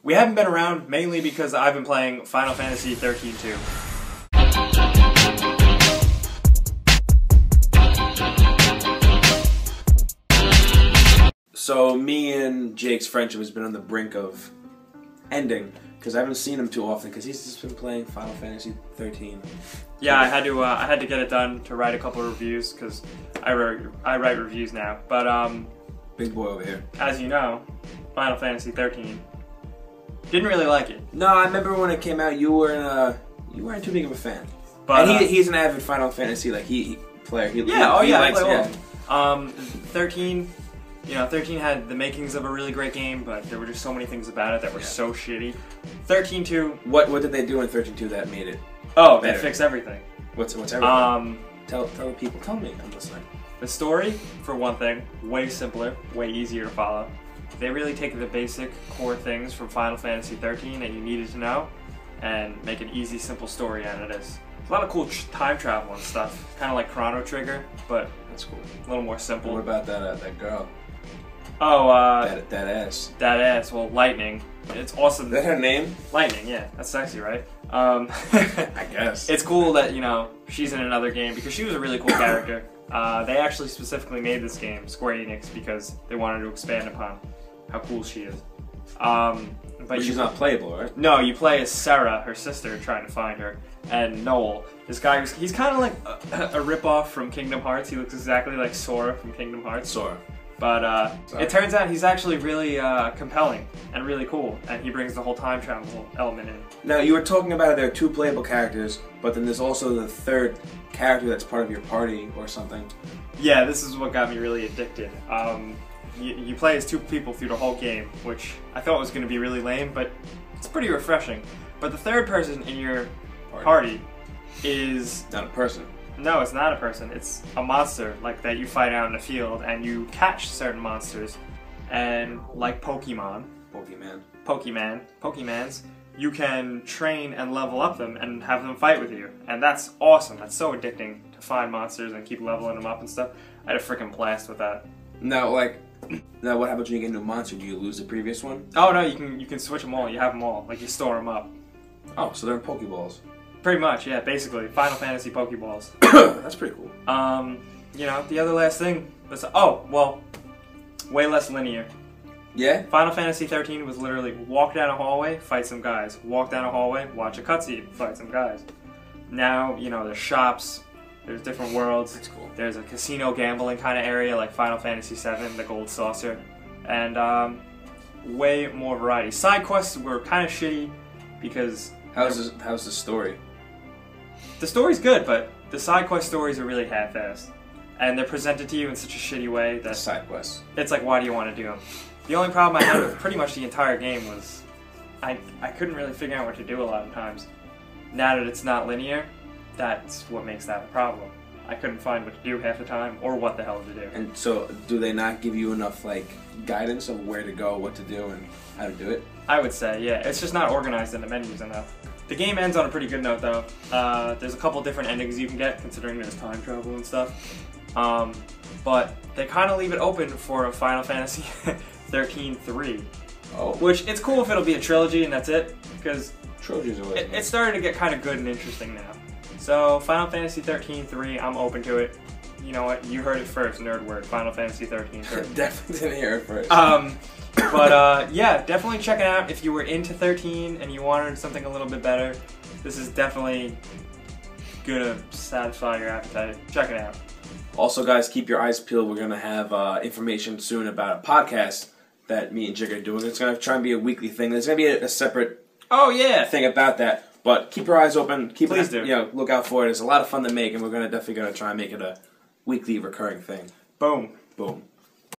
We haven't been around mainly because I've been playing Final Fantasy XIII-2. So me and Jake's friendship has been on the brink of ending because I haven't seen him too often because he's just been playing Final Fantasy XIII. Yeah, I had to get it done to write a couple of reviews because I write reviews now. But Big boy over here. as you know, Final Fantasy XIII didn't really like it. No, I remember when it came out. You weren't too big of a fan. But and he's an avid Final Fantasy player. He I likes, play all of them. 13. You know, 13 had the makings of a really great game, but there were just so many things about it that were so shitty. 13-2. What did they do in 13-2 that made it? Oh, better? they fixed everything. What's everything? Tell the people. Tell me. I'm listening. The story, for one thing, way simpler, way easier to follow. They really take the basic core things from Final Fantasy 13 that you needed to know and make an easy, simple story out of this. There's a lot of cool time travel and stuff, kind of like Chrono Trigger, but that's cool. A little more simple. What about that girl? Oh, that ass. That ass. Well, Lightning. It's awesome. Is that her name? Lightning. Yeah, that's sexy, right? I guess. It's cool that she's in another game because she was a really cool character. They actually specifically made this game, Square Enix, because they wanted to expand upon how cool she is. But she's not playable, right? No, you play as Sarah, her sister, trying to find her, and Noel. This guy, he's kind of like a ripoff from Kingdom Hearts. He looks exactly like Sora from Kingdom Hearts. Sora. But it turns out he's actually really compelling and really cool, and he brings the whole time travel element in. Now, you were talking about there are two playable characters, but then there's also the third character that's part of your party or something. Yeah, this is what got me really addicted. You play as two people through the whole game, which I thought was going to be really lame, but it's pretty refreshing. But the third person in your party is... not a person. No, it's not a person. It's a monster like that you fight out in the field, and you catch certain monsters. And like Pokemans, you can train and level up them and have them fight with you. And that's awesome. That's so addicting to find monsters and keep leveling them up and stuff. I had a freaking blast with that. Now, what happens when you get a new monster? Do you lose the previous one? Oh no, you can switch them all. You have them all. Like, you store them up. Oh, so they're in Pokeballs. Pretty much, yeah. Basically, Final Fantasy Pokeballs. That's pretty cool. The other last thing. Way less linear. Yeah? Final Fantasy 13 was literally walk down a hallway, fight some guys. Walk down a hallway, watch a cutscene, fight some guys. Now, there's shops, there's different worlds. That's cool. There's a casino gambling kind of area like Final Fantasy VII, the Gold Saucer. And way more variety. Side quests were kind of shitty because... How's the story? The story's good, but the side quest stories are really half-assed. And they're presented to you in such a shitty way that... Side quests. It's like, why do you want to do them? The only problem I had with pretty much the entire game was I couldn't really figure out what to do a lot of times. Now that it's not linear, that's what makes that a problem. I couldn't find what to do half the time, or what the hell to do. And so, do they not give you enough, guidance of where to go, what to do, and how to do it? I would say, yeah. It's just not organized in the menus enough. The game ends on a pretty good note, though. There's a couple different endings you can get, considering there's time travel and stuff. But they kind of leave it open for a Final Fantasy XIII-3. Oh. Which, it's cool if it'll be a trilogy and that's it, because trilogies are always it's starting to get kind of good and interesting now. So, Final Fantasy XIII-3, I'm open to it. You know what? You heard it first, nerd word. Final Fantasy XIII-3. Definitely didn't hear it first. Yeah, definitely check it out if you were into 13 and you wanted something a little bit better. This is definitely gonna satisfy your appetite. Check it out. Also, guys, keep your eyes peeled. We're gonna have information soon about a podcast that me and Jig are doing. It's gonna try and be a weekly thing. There's gonna be a separate thing about that. But keep your eyes open. Please do. Look out for it. It's a lot of fun to make, and we're definitely gonna try and make it a weekly recurring thing. Boom. Boom.